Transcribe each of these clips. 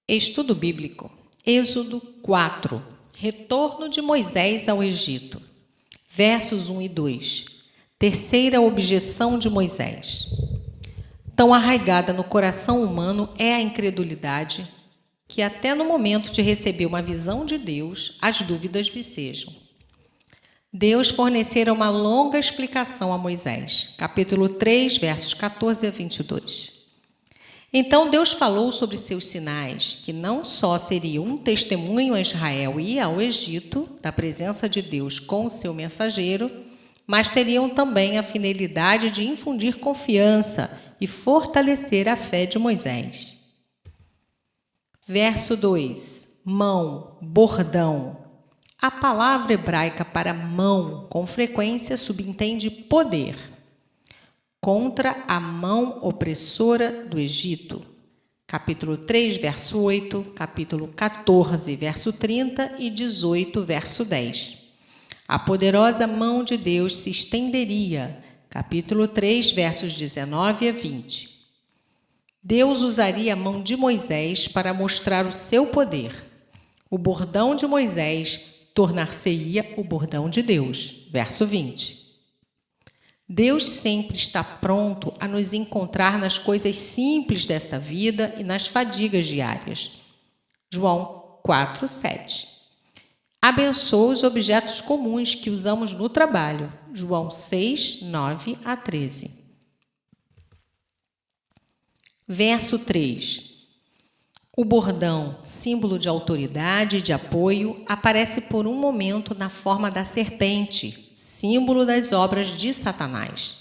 Estudo bíblico. Êxodo 4. Retorno de Moisés ao Egito. Versos 1 e 2. Terceira objeção de Moisés. Tão arraigada no coração humano é a incredulidade que até no momento de receber uma visão de Deus, as dúvidas vicejam. Deus fornecera uma longa explicação a Moisés. Capítulo 3, versos 14 a 22. Então Deus falou sobre seus sinais, que não só seriam um testemunho a Israel e ao Egito, da presença de Deus com o seu mensageiro, mas teriam também a finalidade de infundir confiança e fortalecer a fé de Moisés. Verso 2. Mão, bordão. A palavra hebraica para mão, com frequência, subentende poder. Contra a mão opressora do Egito. Capítulo 3, verso 8, capítulo 14, verso 30 e 18, verso 10. A poderosa mão de Deus se estenderia. Capítulo 3, versos 19 a 20. Deus usaria a mão de Moisés para mostrar o seu poder. O bordão de Moisés tornar-se-ia o bordão de Deus. Verso 20. Deus sempre está pronto a nos encontrar nas coisas simples desta vida e nas fadigas diárias. João 4, 7. Abençoa os objetos comuns que usamos no trabalho. João 6, 9 a 13. Verso 3. O bordão, símbolo de autoridade e de apoio, aparece por um momento na forma da serpente, símbolo das obras de Satanás.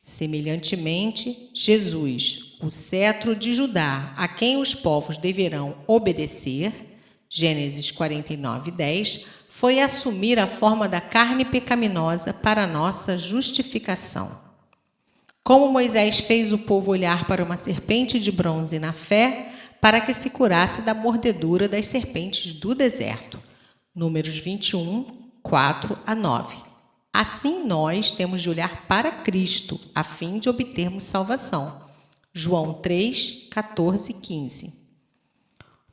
Semelhantemente, Jesus, o cetro de Judá, a quem os povos deverão obedecer, Gênesis 49, 10, foi assumir a forma da carne pecaminosa para nossa justificação. Como Moisés fez o povo olhar para uma serpente de bronze na fé, para que se curasse da mordedura das serpentes do deserto. Números 21, 4 a 9. Assim nós temos de olhar para Cristo, a fim de obtermos salvação. João 3, 14 e 15.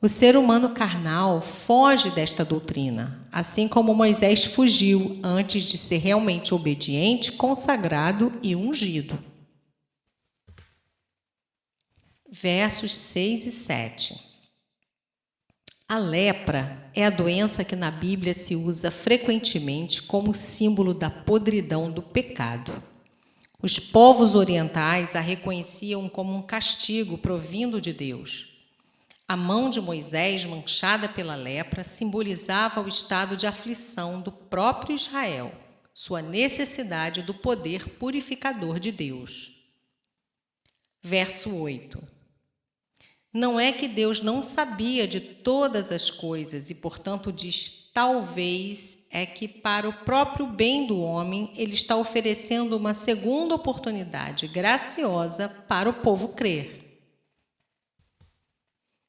O ser humano carnal foge desta doutrina, assim como Moisés fugiu antes de ser realmente obediente, consagrado e ungido. Versos 6 e 7. A lepra é a doença que na Bíblia se usa frequentemente como símbolo da podridão do pecado. Os povos orientais a reconheciam como um castigo provindo de Deus. A mão de Moisés, manchada pela lepra, simbolizava o estado de aflição do próprio Israel, sua necessidade do poder purificador de Deus. Verso 8. Não é que Deus não sabia de todas as coisas e, portanto, diz talvez, é que para o próprio bem do homem ele está oferecendo uma segunda oportunidade graciosa para o povo crer.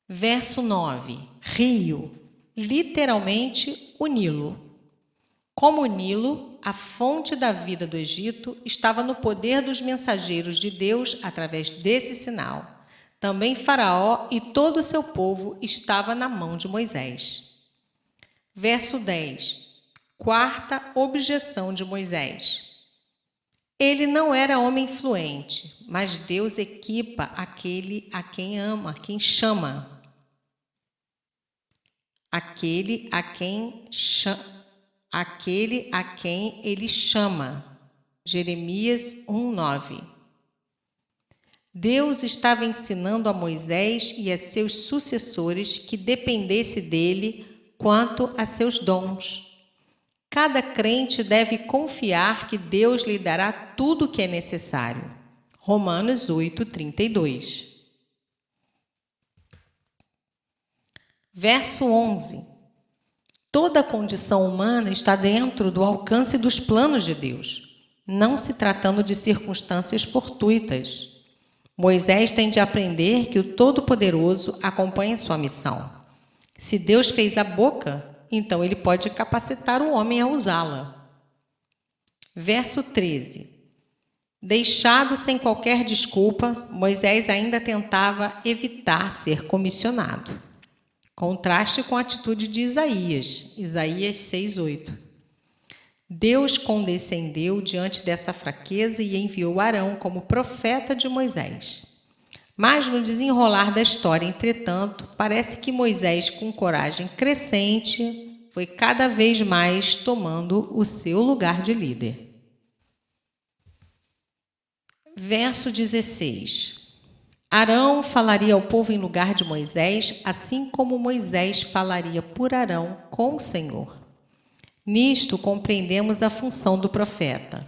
Verso 9. Rio, literalmente o Nilo. Como o Nilo, a fonte da vida do Egito, estava no poder dos mensageiros de Deus através desse sinal. Também Faraó e todo o seu povo estava na mão de Moisés. Verso 10. Quarta objeção de Moisés. Ele não era homem fluente, mas Deus equipa aquele a quem ama, quem chama. Aquele a quem ele chama. Jeremias 1:9. Deus estava ensinando a Moisés e a seus sucessores que dependesse dele quanto a seus dons. Cada crente deve confiar que Deus lhe dará tudo o que é necessário. Romanos 8, 32. Verso 11. Toda a condição humana está dentro do alcance dos planos de Deus, não se tratando de circunstâncias fortuitas. Moisés tem de aprender que o Todo-Poderoso acompanha sua missão. Se Deus fez a boca, então ele pode capacitar o homem a usá-la. Verso 13. Deixado sem qualquer desculpa, Moisés ainda tentava evitar ser comissionado. Contraste com a atitude de Isaías, Isaías 6:8. Deus condescendeu diante dessa fraqueza e enviou Arão como profeta de Moisés. Mas no desenrolar da história, entretanto, parece que Moisés, com coragem crescente, foi cada vez mais tomando o seu lugar de líder. Verso 16. Arão falaria ao povo em lugar de Moisés, assim como Moisés falaria por Arão com o Senhor. Nisto compreendemos a função do profeta.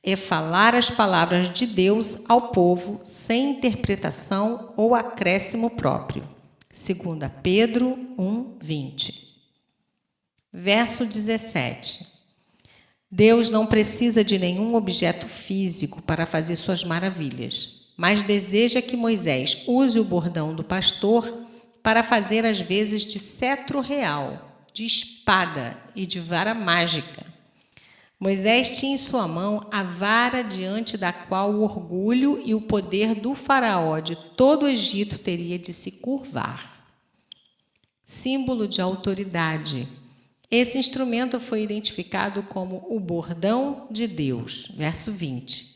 É falar as palavras de Deus ao povo sem interpretação ou acréscimo próprio. 2 Pedro 1:20. Verso 17. Deus não precisa de nenhum objeto físico para fazer suas maravilhas, mas deseja que Moisés use o bordão do pastor para fazer as vezes de cetro real, de espada e de vara mágica. Moisés tinha em sua mão a vara diante da qual o orgulho e o poder do faraó de todo o Egito teria de se curvar. Símbolo de autoridade. Esse instrumento foi identificado como o bordão de Deus. Verso 20.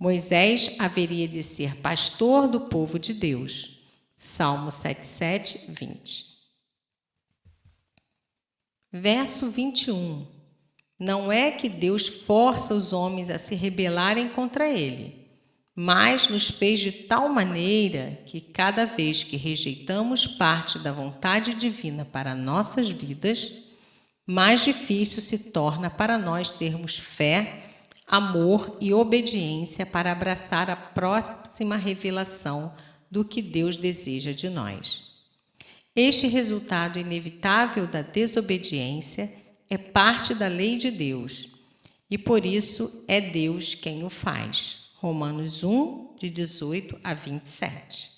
Moisés haveria de ser pastor do povo de Deus. Salmo 77, 20. Verso 21. Não é que Deus força os homens a se rebelarem contra ele, mas nos fez de tal maneira que cada vez que rejeitamos parte da vontade divina para nossas vidas, mais difícil se torna para nós termos fé, amor e obediência para abraçar a próxima revelação do que Deus deseja de nós. Este resultado inevitável da desobediência é parte da lei de Deus, e por isso é Deus quem o faz. Romanos 1, de 18 a 27.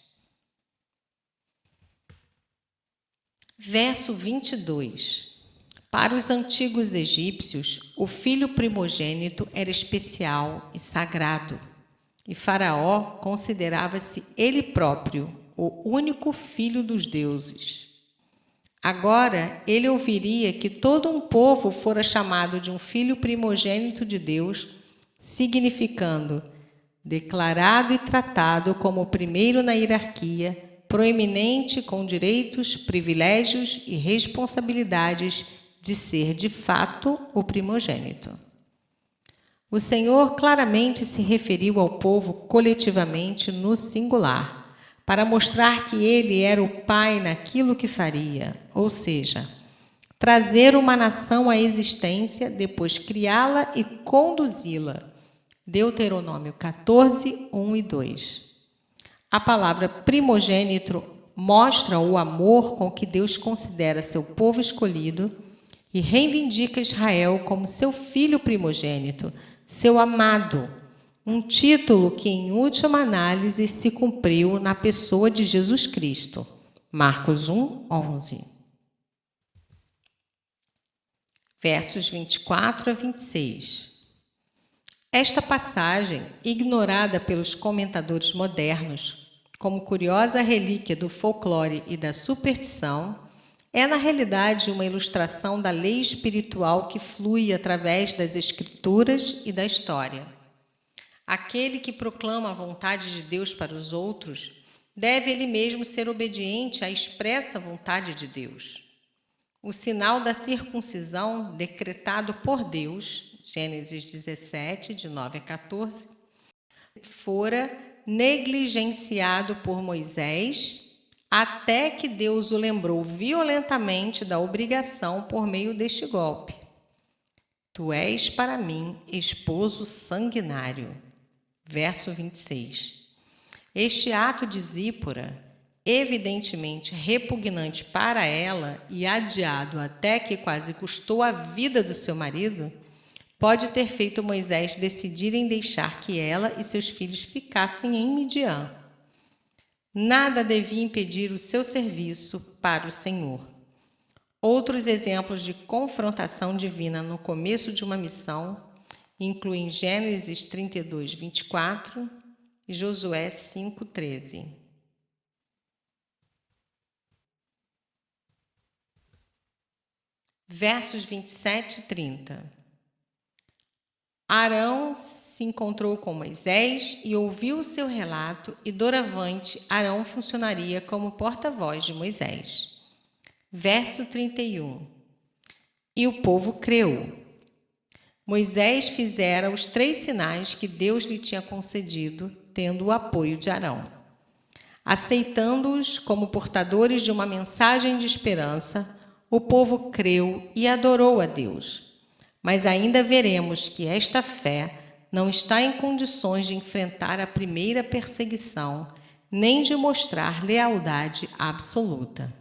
Verso 22. Para os antigos egípcios, o filho primogênito era especial e sagrado, e Faraó considerava-se ele próprio o único filho dos deuses. Agora ele ouviria que todo um povo fora chamado de um filho primogênito de Deus, significando declarado e tratado como o primeiro na hierarquia, proeminente com direitos, privilégios e responsabilidades de ser, de fato, o primogênito. O Senhor claramente se referiu ao povo coletivamente no singular, para mostrar que ele era o pai naquilo que faria, ou seja, trazer uma nação à existência, depois criá-la e conduzi-la. Deuteronômio 14, 1 e 2. A palavra primogênito mostra o amor com que Deus considera seu povo escolhido e reivindica Israel como seu filho primogênito, seu amado, um título que, em última análise, se cumpriu na pessoa de Jesus Cristo. Marcos 1, 11. Versos 24 a 26. Esta passagem, ignorada pelos comentadores modernos, como curiosa relíquia do folclore e da superstição, é, na realidade, uma ilustração da lei espiritual que flui através das Escrituras e da história. Aquele que proclama a vontade de Deus para os outros deve ele mesmo ser obediente à expressa vontade de Deus. O sinal da circuncisão decretado por Deus, Gênesis 17, de 9 a 14, fora negligenciado por Moisés, até que Deus o lembrou violentamente da obrigação por meio deste golpe. Tu és para mim esposo sanguinário. Verso 26. Este ato de Zípora, evidentemente repugnante para ela e adiado até que quase custou a vida do seu marido, pode ter feito Moisés decidir em deixar que ela e seus filhos ficassem em Midian. Nada devia impedir o seu serviço para o Senhor. Outros exemplos de confrontação divina no começo de uma missão incluem Gênesis 32, 24 e Josué 5, 13. versos 27 e 30. Arão se encontrou com Moisés e ouviu o seu relato, e doravante Arão funcionaria como porta-voz de Moisés. Verso 31. E o povo creu. Moisés fizera os 3 sinais que Deus lhe tinha concedido, tendo o apoio de Arão. Aceitando-os como portadores de uma mensagem de esperança, o povo creu e adorou a Deus. Mas ainda veremos que esta fé não está em condições de enfrentar a primeira perseguição, nem de mostrar lealdade absoluta.